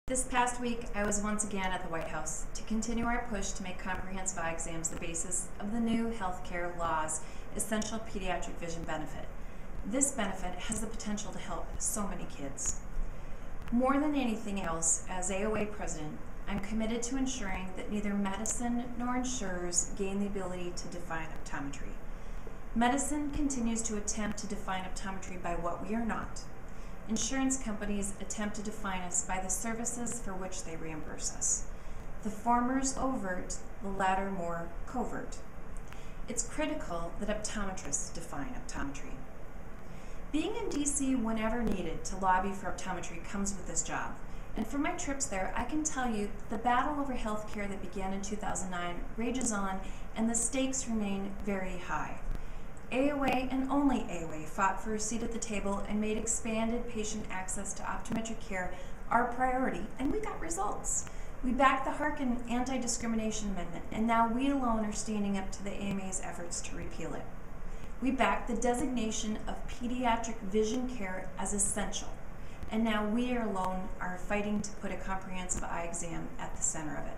This past week, I was once again at the White House to continue our push to make comprehensive eye exams the basis of the new healthcare law's essential pediatric vision benefit. This benefit has the potential to help so many kids. More than anything else, as AOA President, I'm committed to ensuring that neither medicine nor insurers gain the ability to define optometry. Medicine continues to attempt to define optometry by what we are not. Insurance companies attempt to define us by the services for which they reimburse us. The former is overt, the latter more covert. It's critical that optometrists define optometry. Being in DC whenever needed to lobby for optometry comes with this job. And from my trips there, I can tell you the battle over healthcare that began in 2009 rages on, and the stakes remain very high. AOA and only AOA fought for a seat at the table and made expanded patient access to optometric care our priority, and we got results. We backed the Harkin Anti-Discrimination Amendment, and now we alone are standing up to the AMA's efforts to repeal it. We backed the designation of pediatric vision care as essential, and now we alone are fighting to put a comprehensive eye exam at the center of it.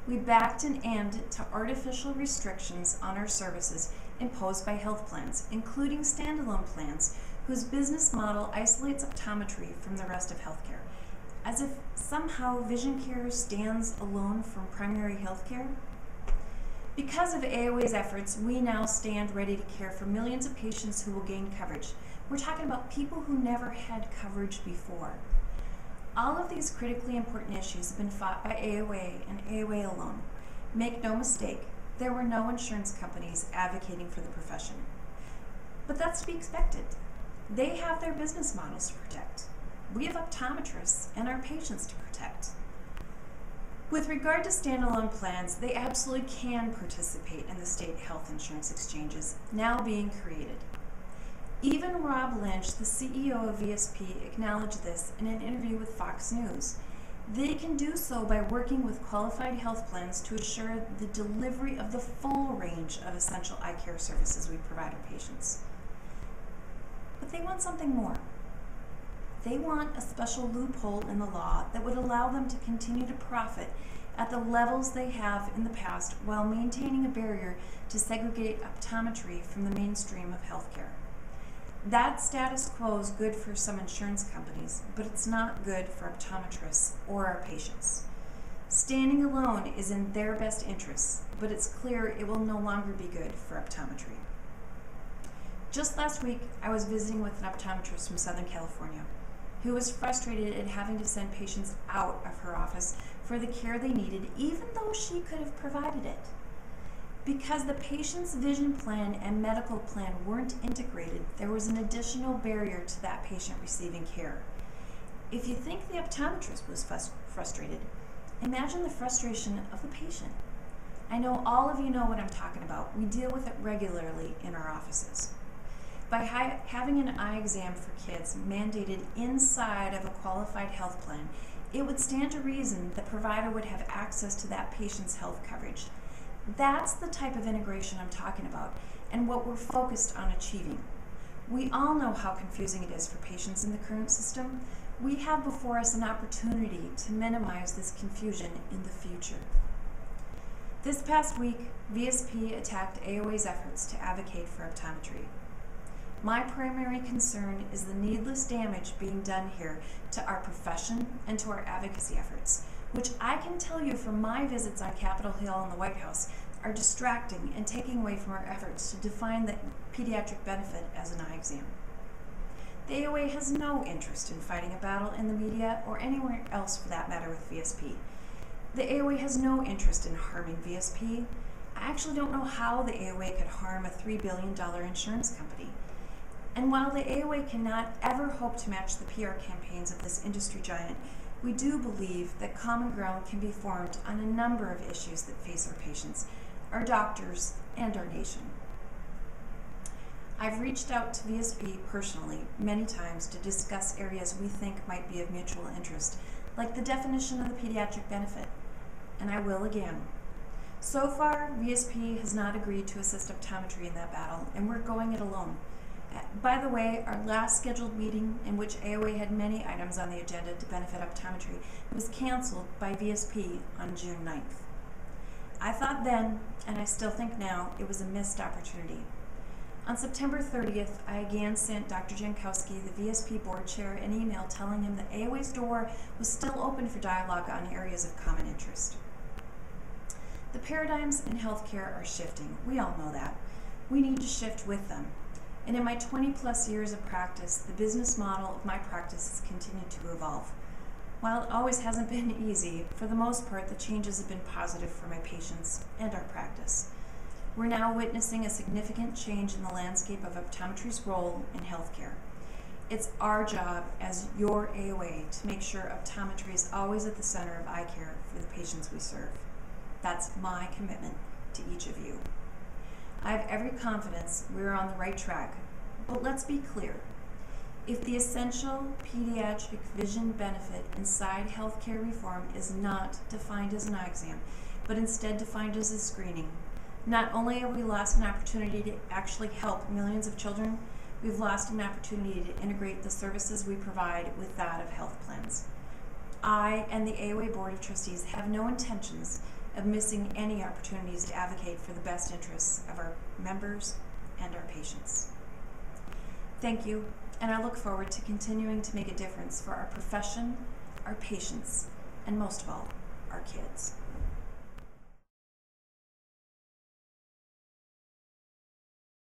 We backed an end to artificial restrictions on our services imposed by health plans, including standalone plans whose business model isolates optometry from the rest of healthcare, as if somehow vision care stands alone from primary healthcare. Because of AOA's efforts, we now stand ready to care for millions of patients who will gain coverage. We're talking about people who never had coverage before. All of these critically important issues have been fought by AOA and AOA alone. Make no mistake, there were no insurance companies advocating for the profession. But that's to be expected. They have their business models to protect. We have optometrists and our patients to protect. With regard to standalone plans, they absolutely can participate in the state health insurance exchanges now being created. Even Rob Lynch, the CEO of VSP, acknowledged this in an interview with Fox News. They can do so by working with qualified health plans to assure the delivery of the full range of essential eye care services we provide our patients. But they want something more. They want a special loophole in the law that would allow them to continue to profit at the levels they have in the past while maintaining a barrier to segregate optometry from the mainstream of healthcare. That status quo is good for some insurance companies, but it's not good for optometrists or our patients. Standing alone is in their best interests, but it's clear it will no longer be good for optometry. Just last week, I was visiting with an optometrist from Southern California who was frustrated at having to send patients out of her office for the care they needed, even though she could have provided it. Because the patient's vision plan and medical plan weren't integrated, there was an additional barrier to that patient receiving care. If you think the optometrist was frustrated, imagine the frustration of the patient. I know all of you know what I'm talking about. We deal with it regularly in our offices. By having an eye exam for kids mandated inside of a qualified health plan, it would stand to reason the provider would have access to that patient's health coverage. That's the type of integration I'm talking about and what we're focused on achieving. We all know how confusing it is for patients in the current system. We have before us an opportunity to minimize this confusion in the future. This past week, VSP attacked AOA's efforts to advocate for optometry. My primary concern is the needless damage being done here to our profession and to our advocacy efforts, which I can tell you from my visits on Capitol Hill and the White House are distracting and taking away from our efforts to define the pediatric benefit as an eye exam. The AOA has no interest in fighting a battle in the media or anywhere else for that matter with VSP. The AOA has no interest in harming VSP. I actually don't know how the AOA could harm a $3 billion insurance company. And while the AOA cannot ever hope to match the PR campaigns of this industry giant, we do believe that common ground can be formed on a number of issues that face our patients, our doctors, and our nation. I've reached out to VSP personally many times to discuss areas we think might be of mutual interest, like the definition of the pediatric benefit, and I will again. So far, VSP has not agreed to assist optometry in that battle, and we're going it alone. By the way, our last scheduled meeting, in which AOA had many items on the agenda to benefit optometry, was canceled by VSP on June 9th. I thought then, and I still think now, it was a missed opportunity. On September 30th, I again sent Dr. Jankowski, the VSP board chair, an email telling him that AOA's door was still open for dialogue on areas of common interest. The paradigms in healthcare are shifting. We all know that. We need to shift with them. And in my 20-plus years of practice, the business model of my practice has continued to evolve. While it always hasn't been easy, for the most part, the changes have been positive for my patients and our practice. We're now witnessing a significant change in the landscape of optometry's role in healthcare. It's our job as your AOA to make sure optometry is always at the center of eye care for the patients we serve. That's my commitment to each of you. I have every confidence we're on the right track, but let's be clear. If the essential pediatric vision benefit inside healthcare reform is not defined as an eye exam, but instead defined as a screening, not only have we lost an opportunity to actually help millions of children, we've lost an opportunity to integrate the services we provide with that of health plans. I and the AOA Board of Trustees have no intentions of missing any opportunities to advocate for the best interests of our members and our patients. Thank you, and I look forward to continuing to make a difference for our profession, our patients, and most of all, our kids.